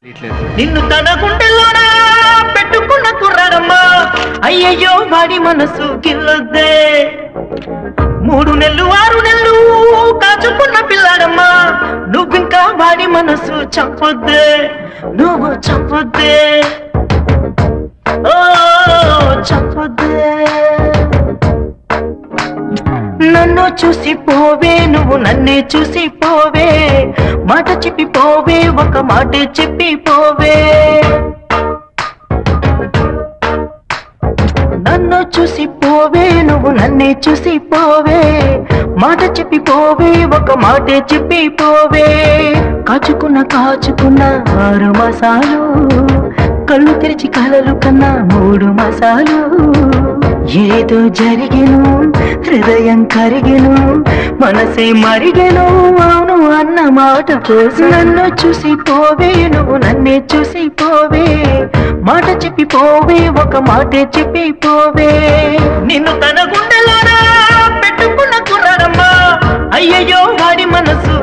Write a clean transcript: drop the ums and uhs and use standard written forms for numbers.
నిన్ను తన గుండెల్లోనా పెట్టుకున్న కుర్రాడమ్మా, అయ్యయ్యో వాడి మనసు గిల్లొద్దే. 3 నెలలు 6 నెలలు కాచుకున్న పిల్లాడమ్మా, నువ్వింకా వాడి మనసు చంపొద్దే, నువ్వు చంపొద్దే, ఓ చంపొద్దే. నన్ను చూసి పోవే, నువ్వు నన్నే చూసి పోవే, మాట చెప్పి పోవే, ఒక మాటే చెప్పి పోవే. నన్ను చూసి పోవే, నువ్వు నన్నే చూసి పోవే, మాట చెప్పి పోవే, ఒక మాటే చెప్పి పోవే. కాచుకున్న 6 మాసాలు, కళ్ళు తెరిచి కలలు కన్నా 3 మాసాలు. ఏదో జరిగెను, హృదయం కరిగెను, మనసే మరిగెను, అవును అన్న మాట కోసం. నన్ను చూసి పోవే, నువ్వు నన్నే చూసి పోవే, మాట చెప్పి పోవే, ఒక మాటే చెప్పి పోవే. నిన్ను తన గుండెలోనా పెట్టుకున్న కుర్రాడమ్మా, అయ్యయ్యో వాడి మనసు